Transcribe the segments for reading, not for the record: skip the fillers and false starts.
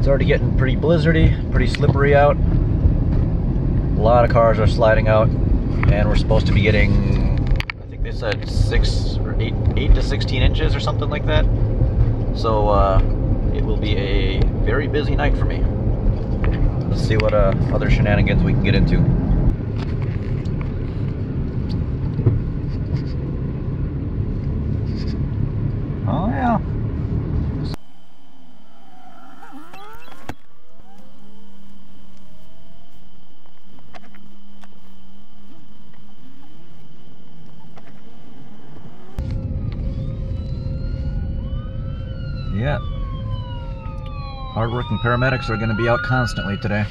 It's already getting pretty blizzardy, pretty slippery out. A lot of cars are sliding out, and we're supposed to be getting, I think they said 8 to 16 inches or something like that. So it will be a very busy night for me. Let's see what other shenanigans we can get into. Oh yeah. Yeah. Hardworking paramedics are going to be out constantly today.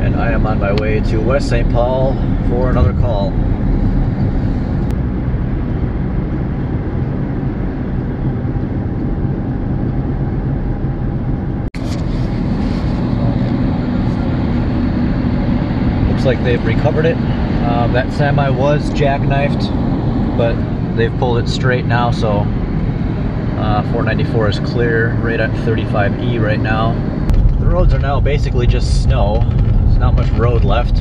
And I am on my way to West St. Paul for another call. Looks like they've recovered it. That semi was jackknifed, but they've pulled it straight now, so 494 is clear, right at 35E right now. The roads are now basically just snow. There's not much road left.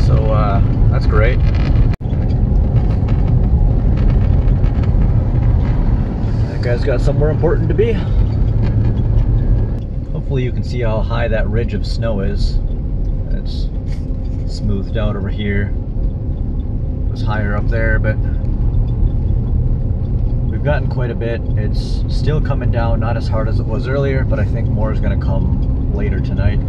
So that's great. That guy's got somewhere important to be. Hopefully you can see how high that ridge of snow is. It's smoothed out over here. It was higher up there, but we've gotten quite a bit. It's still coming down, not as hard as it was earlier, but I think more is going to come later tonight.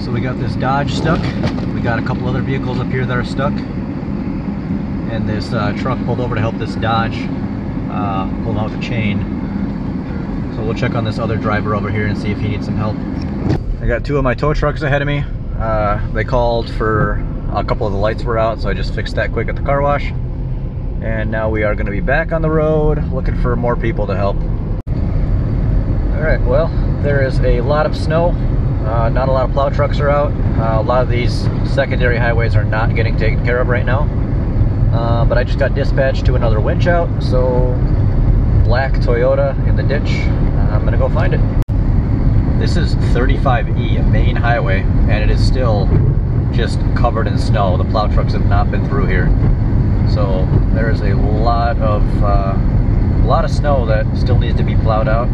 So we got this Dodge stuck. We got a couple other vehicles up here that are stuck. And this truck pulled over to help this Dodge pull out the chain. So we'll check on this other driver over here and see if he needs some help. I got two of my tow trucks ahead of me. They called for a couple of the lights were out, so I just fixed that quick at the car wash. And now we are going to be back on the road looking for more people to help. Alright, well, there is a lot of snow. Not a lot of plow trucks are out. A lot of these secondary highways are not getting taken care of right now. But I just got dispatched to another winch out, so black Toyota in the ditch. I'm gonna go find it. This is 35E, a main highway, and it is still just covered in snow. The plow trucks have not been through here. So there is a lot of snow that still needs to be plowed out.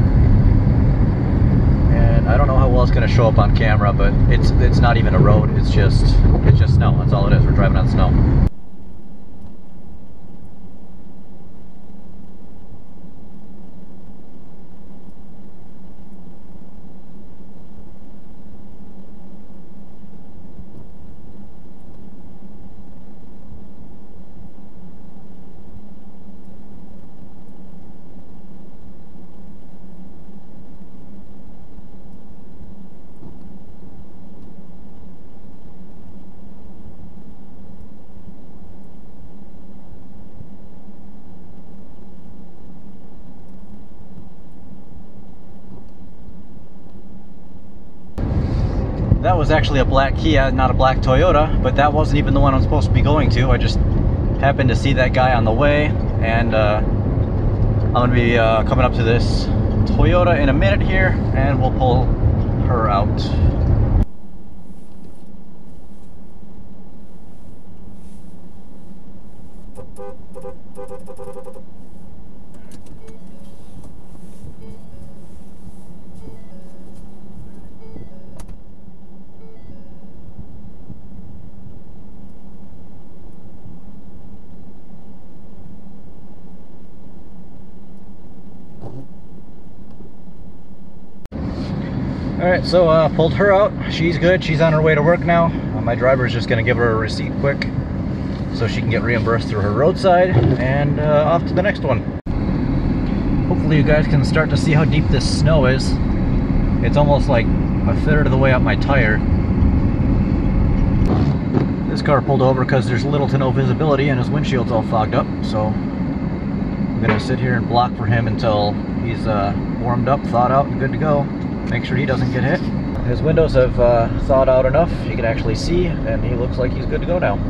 And I don't know how well it's going to show up on camera, but it's not even a road. It's just snow. That's all it is. We're driving on snow. was actually a black Kia, not a black Toyota, but that wasn't even the one I'm supposed to be going to. I just happened to see that guy on the way, and I'm going to be coming up to this Toyota in a minute here, and we'll pull her out. Alright, so pulled her out. She's good. She's on her way to work now. My driver's just going to give her a receipt quick so she can get reimbursed through her roadside, and off to the next one. Hopefully you guys can start to see how deep this snow is. It's almost like a third of the way up my tire. This car pulled over because there's little to no visibility and his windshield's all fogged up, so I'm going to sit here and block for him until he's warmed up, thawed out, and good to go. Make sure he doesn't get hit. His windows have thawed out enough, he can actually see, and he looks like he's good to go now.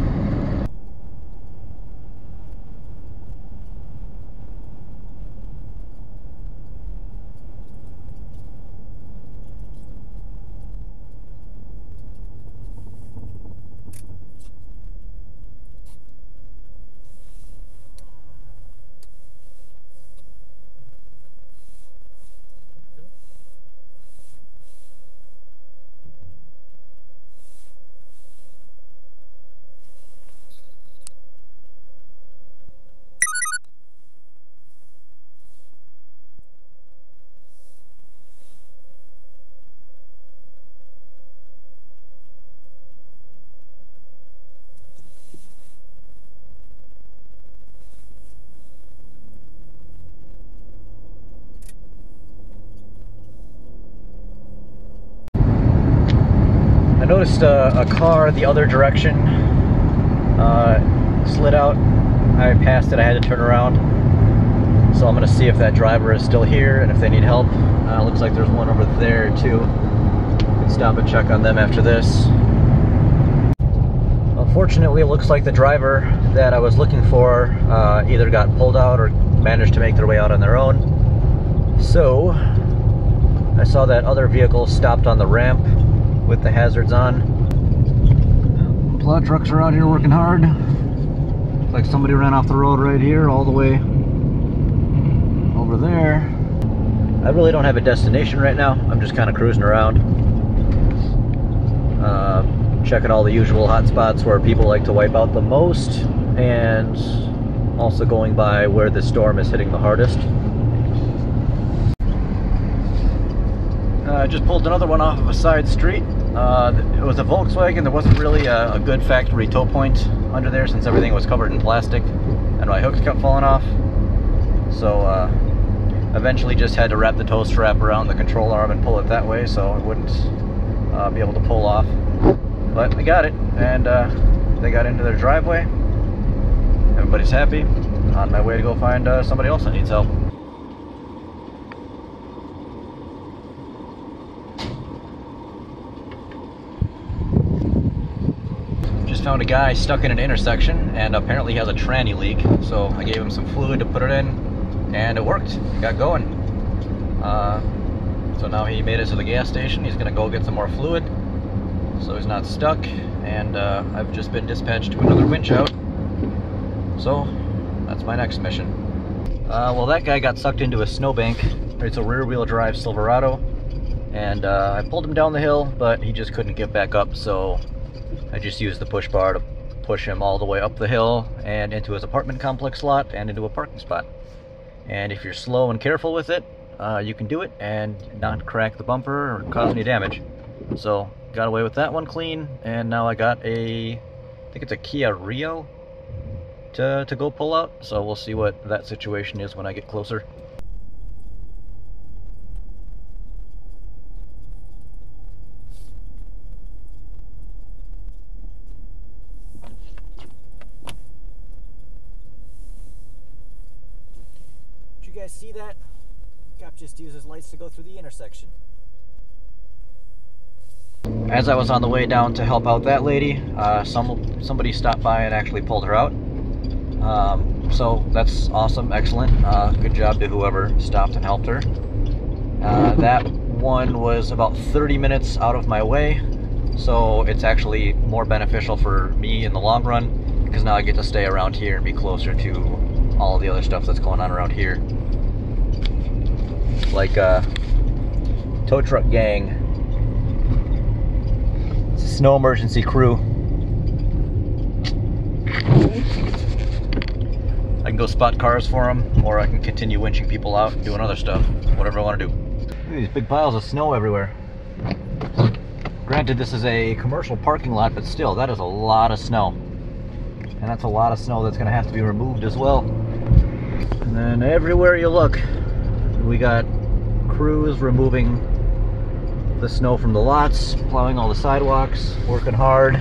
I noticed a car the other direction slid out. I passed it, I had to turn around. So I'm going to see if that driver is still here and if they need help. Looks like there's one over there too. Can stop and check on them after this. Unfortunately, it looks like the driver that I was looking for either got pulled out or managed to make their way out on their own. So I saw that other vehicle stopped on the ramp with the hazards on. Plow trucks are out here working hard. Looks like somebody ran off the road right here all the way over there. I really don't have a destination right now. I'm just kind of cruising around, checking all the usual hot spots where people like to wipe out the most, and also going by where the storm is hitting the hardest. I just pulled another one off of a side street. It was a Volkswagen. There wasn't really a good factory tow point under there since everything was covered in plastic and my hooks kept falling off. So eventually just had to wrap the tow strap around the control arm and pull it that way so it wouldn't be able to pull off. But I got it, and they got into their driveway. Everybody's happy. On my way to go find somebody else that needs help. Found a guy stuck in an intersection, and apparently he has a tranny leak, so I gave him some fluid to put it in, and it worked. It got going. So now he made it to the gas station. He's gonna go get some more fluid so he's not stuck, and I've just been dispatched to another winch out, so that's my next mission. Well, that guy got sucked into a snowbank. It's a rear-wheel drive Silverado, and I pulled him down the hill, but he just couldn't get back up, so I just used the push bar to push him all the way up the hill and into his apartment complex lot and into a parking spot. And if you're slow and careful with it, you can do it and not crack the bumper or cause any damage. So got away with that one clean, and now I got I think it's a Kia Rio to go pull out. So we'll see what that situation is when I get closer. You guys see that? Cop just uses lights to go through the intersection. as I was on the way down to help out that lady, somebody stopped by and actually pulled her out. So that's awesome, excellent. Good job to whoever stopped and helped her. That one was about 30 minutes out of my way, so it's actually more beneficial for me in the long run, because now I get to stay around here and be closer to all the other stuff that's going on around here. Like tow truck gang, it's a snow emergency crew. I can go spot cars for them, or I can continue winching people out and doing other stuff, whatever I want to do. Look at these big piles of snow everywhere. Granted, this is a commercial parking lot, but still, that is a lot of snow. And that's a lot of snow that's going to have to be removed as well. And then everywhere you look, we got crews removing the snow from the lots, plowing all the sidewalks, working hard.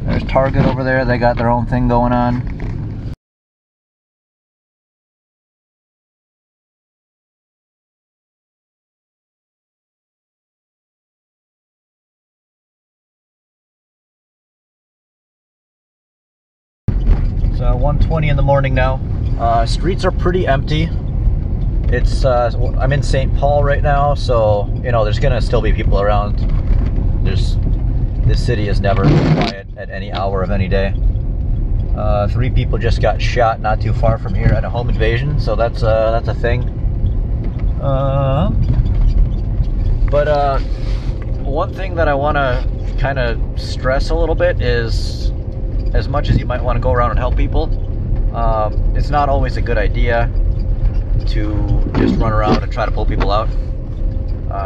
There's Target over there, they got their own thing going on. It's 1:20 in the morning now. Streets are pretty empty. It's I'm in St. Paul right now, so you know there's gonna still be people around. This city is never quiet at any hour of any day. 3 people just got shot not too far from here at a home invasion, so that's a thing. But one thing that I want to kind of stress a little bit is, as much as you might want to go around and help people, it's not always a good idea to just run around and try to pull people out.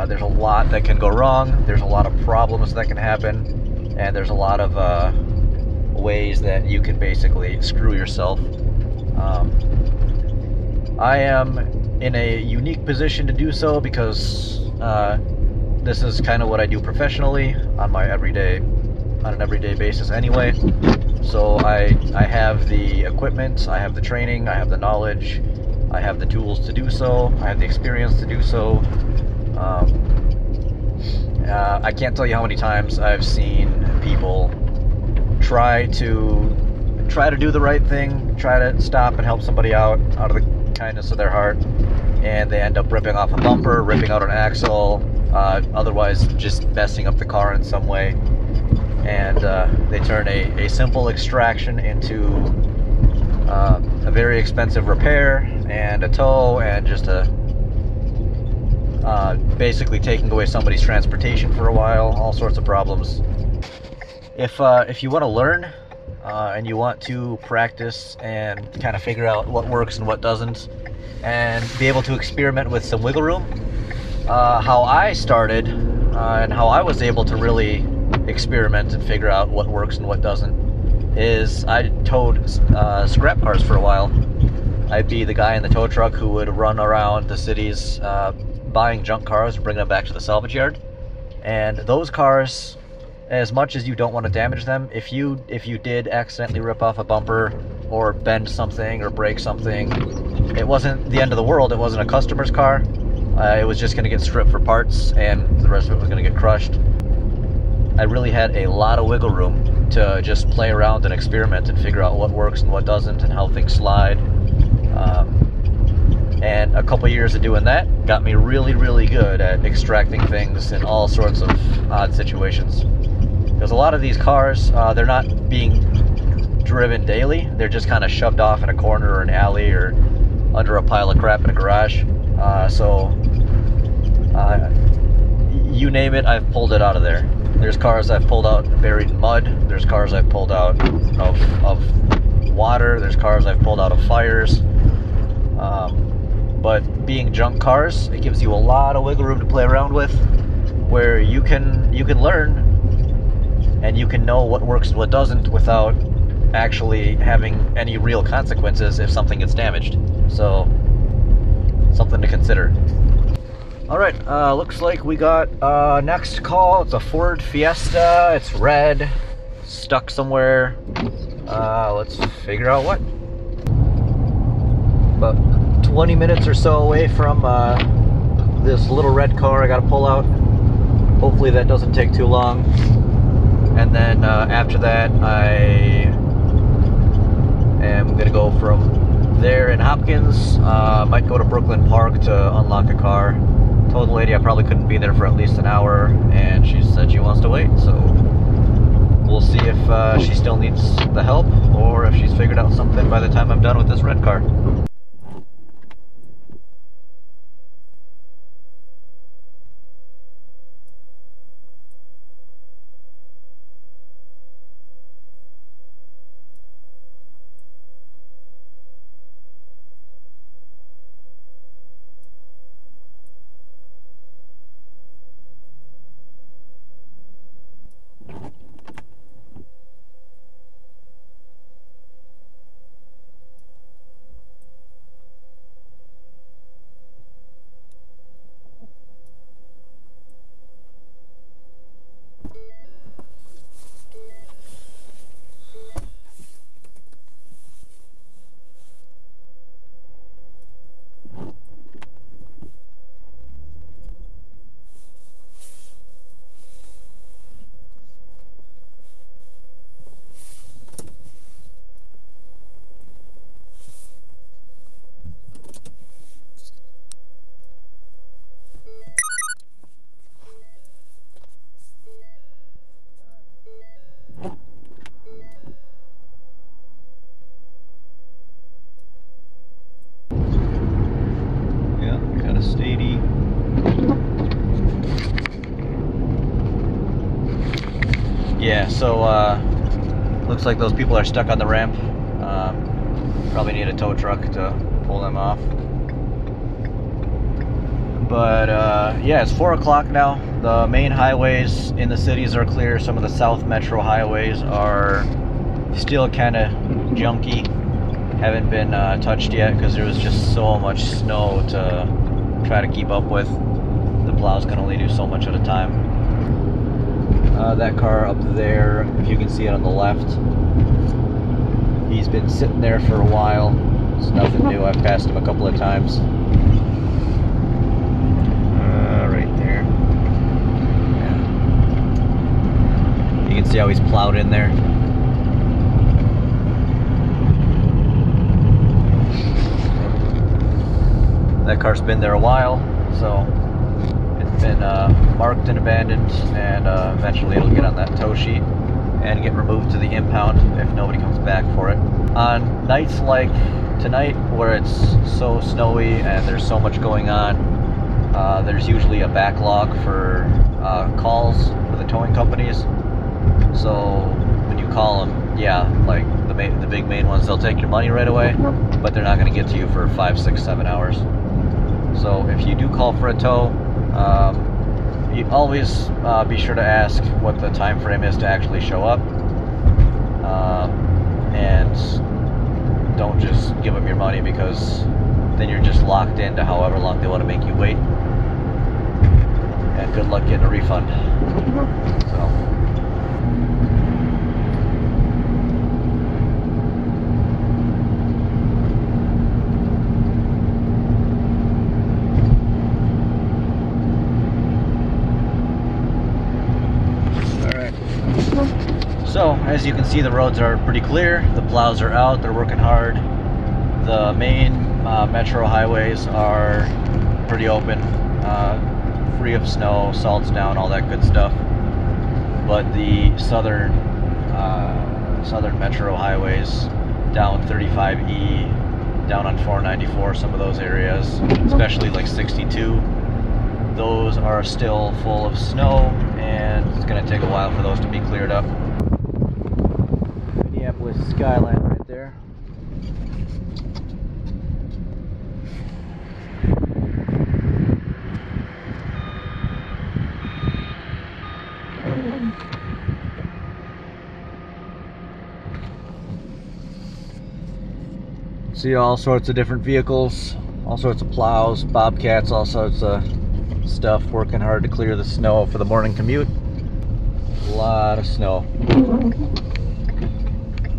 There's a lot that can go wrong, there's a lot of problems that can happen, and there's a lot of ways that you can basically screw yourself. I am in a unique position to do so because this is kind of what I do professionally on an everyday basis anyway. So I have the equipment, I have the training, I have the knowledge, I have the tools to do so, I have the experience to do so. I can't tell you how many times I've seen people try to do the right thing, try to stop and help somebody out of the kindness of their heart, and they end up ripping off a bumper, ripping out an axle, otherwise just messing up the car in some way. And they turn a simple extraction into a very expensive repair and a tow, and just basically taking away somebody's transportation for a while, all sorts of problems. If you want to learn and you want to practice and kind of figure out what works and what doesn't, and be able to experiment with some wiggle room, how I started and how I was able to really experiment and figure out what works and what doesn't is I towed scrap cars for a while. I'd be the guy in the tow truck who would run around the cities buying junk cars and bringing them back to the salvage yard. And those cars, as much as you don't want to damage them, if you did accidentally rip off a bumper or bend something or break something, it wasn't the end of the world. It wasn't a customer's car. It was just going to get stripped for parts, and the rest of it was going to get crushed. I really had a lot of wiggle room to just play around and experiment and figure out what works and what doesn't and how things slide. And a couple years of doing that got me really, really good at extracting things in all sorts of odd situations. Because a lot of these cars, they're not being driven daily. They're just kind of shoved off in a corner or an alley or under a pile of crap in a garage. You name it, I've pulled it out of there. There's cars I've pulled out buried in mud. There's cars I've pulled out of water. There's cars I've pulled out of fires. But being junk cars, it gives you a lot of wiggle room to play around with, where you can learn and you can know what works and what doesn't without actually having any real consequences if something gets damaged. So, something to consider. Alright, looks like we got next call. It's a Ford Fiesta. It's red, stuck somewhere. Let's figure out what. About 20 minutes or so away from this little red car I gotta pull out. Hopefully that doesn't take too long. And then after that, I am going to go from there in Hopkins. Might go to Brooklyn Park to unlock a car. Told the lady I probably couldn't be there for at least an hour, and she said she wants to wait, so we'll see if she still needs the help or if she's figured out something by the time I'm done with this red car. Yeah, so looks like those people are stuck on the ramp. Probably need a tow truck to pull them off. But yeah, it's 4 o'clock now. The main highways in the cities are clear. Some of the South Metro highways are still kind of junky. Haven't been touched yet because there was just so much snow to try to keep up with. The plows can only do so much at a time. That car up there, if you can see it on the left, he's been sitting there for a while. It's nothing new. I've passed him a couple of times. Right there. Yeah. You can see how he's plowed in there. That car's been there a while, so it's been marked and abandoned, and eventually it'll get on that tow sheet and get removed to the impound if nobody comes back for it. On nights like tonight, where it's so snowy and there's so much going on, there's usually a backlog for calls for the towing companies. So when you call them, yeah, like the big main ones, they'll take your money right away, but they're not going to get to you for 5, 6, 7 hours. So if you do call for a tow, you always be sure to ask what the time frame is to actually show up, and don't just give them your money, because then you're just locked into however long they want to make you wait, and good luck getting a refund. So. So, as you can see, the roads are pretty clear. The plows are out, they're working hard. The main metro highways are pretty open, free of snow, salt's down, all that good stuff. But the southern metro highways, down 35E, down on 494, some of those areas, especially like 62, those are still full of snow, and it's going to take a while for those to be cleared up. Minneapolis skyline right there. See all sorts of different vehicles, all sorts of plows, bobcats, all sorts of stuff working hard to clear the snow for the morning commute. A lot of snow.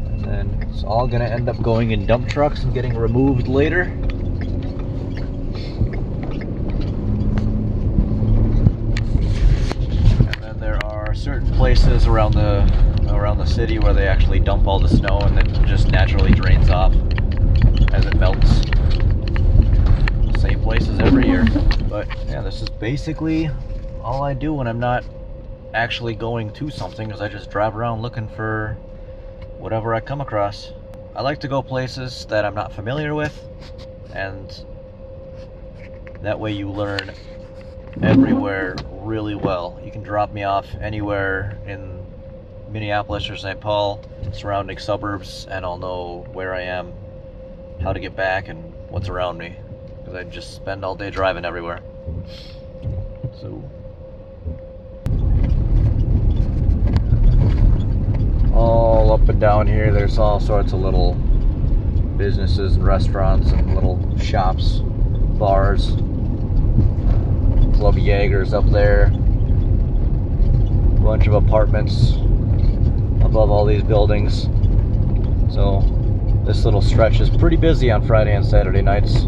And then it's all going to end up going in dump trucks and getting removed later. places around the city where they actually dump all the snow and it just naturally drains off as it melts. Same places every year. But yeah, this is basically all I do when I'm not actually going to something, is I just drive around looking for whatever I come across. I like to go places that I'm not familiar with, and that way you learn everywhere really well. You can drop me off anywhere in Minneapolis or St. Paul, surrounding suburbs, and I'll know where I am, how to get back, and what's around me, because I just spend all day driving everywhere. So all up and down here there's all sorts of little businesses and restaurants and little shops, bars. Club Jaeger's up there. A bunch of apartments above all these buildings. So this little stretch is pretty busy on Friday and Saturday nights.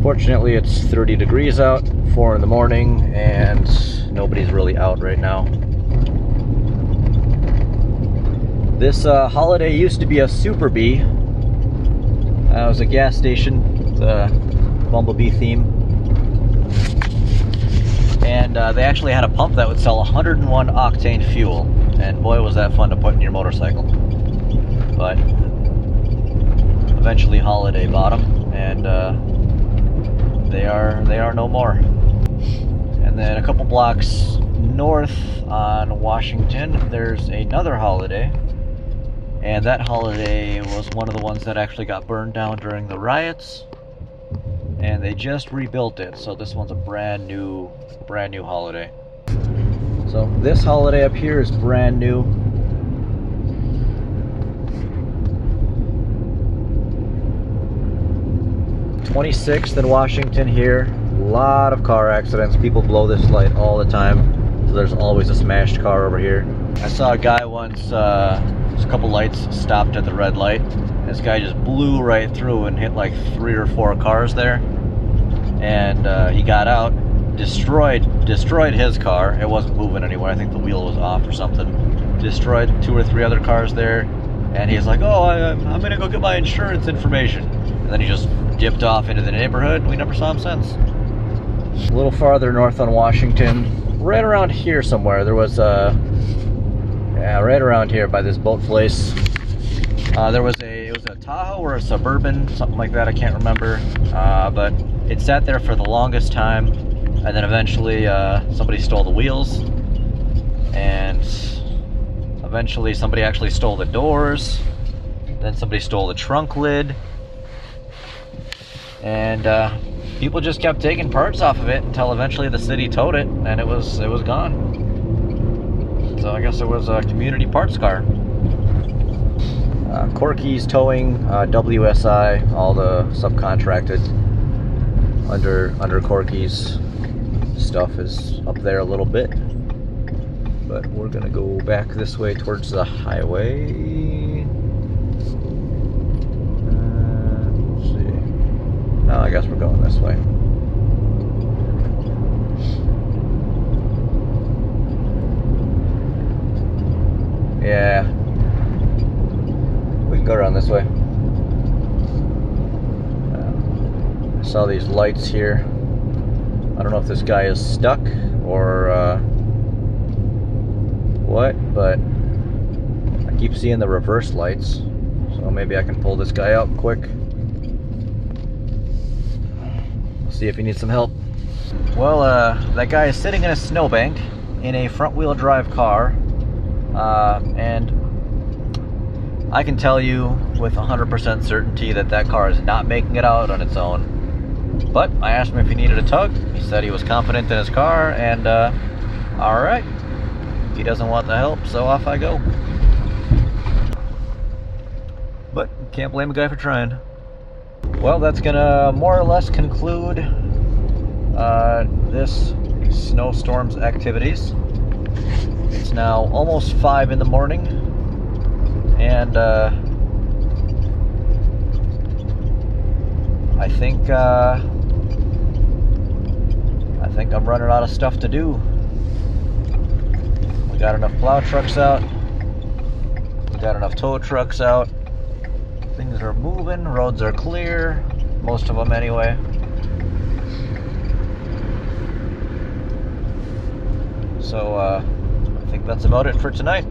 Fortunately, it's 30 degrees out, 4 in the morning, and nobody's really out right now. This Holiday used to be a Super Bee. It was a gas station, the Bumblebee theme. And they actually had a pump that would sell 101 octane fuel. And boy, was that fun to put in your motorcycle. But eventually Holiday bought them, and they are no more. And then a couple blocks north on Washington, there's another Holiday. And that Holiday was one of the ones that actually got burned down during the riots, and they just rebuilt it. So this one's a brand new Holiday. So this Holiday up here is brand new. .26th in Washington here. A lot of car accidents. People blow this light all the time. So there's always a smashed car over here. I saw a guy once, a couple lights stopped at the red light. This guy just blew right through and hit like 3 or 4 cars there. And he got out, destroyed his car. It wasn't moving anywhere. I think the wheel was off or something. Destroyed 2 or 3 other cars there. And he's like, oh, I'm gonna go get my insurance information. And then he just dipped off into the neighborhood. We never saw him since. A little farther north on Washington, right around here somewhere, there was yeah, right around here by this boat place. It was a Tahoe or a Suburban, something like that, I can't remember. But it sat there for the longest time, and then eventually somebody stole the wheels, and eventually somebody actually stole the doors, then somebody stole the trunk lid, and people just kept taking parts off of it until eventually the city towed it, and it was gone. So I guess it was a community parts car. Corky's Towing, WSI, all the subcontracted under Corky's stuff is up there a little bit. But we're gonna go back this way towards the highway. Let's see. No, I guess we're going this way. Yeah, we can go around this way. I saw these lights here. I don't know if this guy is stuck or what, but I keep seeing the reverse lights, so maybe I can pull this guy out quick. See if he needs some help. Well, that guy is sitting in a snowbank in a front-wheel drive car. And I can tell you with 100% certainty that that car is not making it out on its own. But I asked him if he needed a tug. He said he was confident in his car, and alright. He doesn't want the help, so off I go. But can't blame a guy for trying. Well, that's gonna more or less conclude this snowstorm's activities. It's now almost 5 in the morning, and I I think I'm running out of stuff to do. We got enough plow trucks out. We got enough tow trucks out. Things are moving. Roads are clear. Most of them anyway. So I think that's about it for tonight.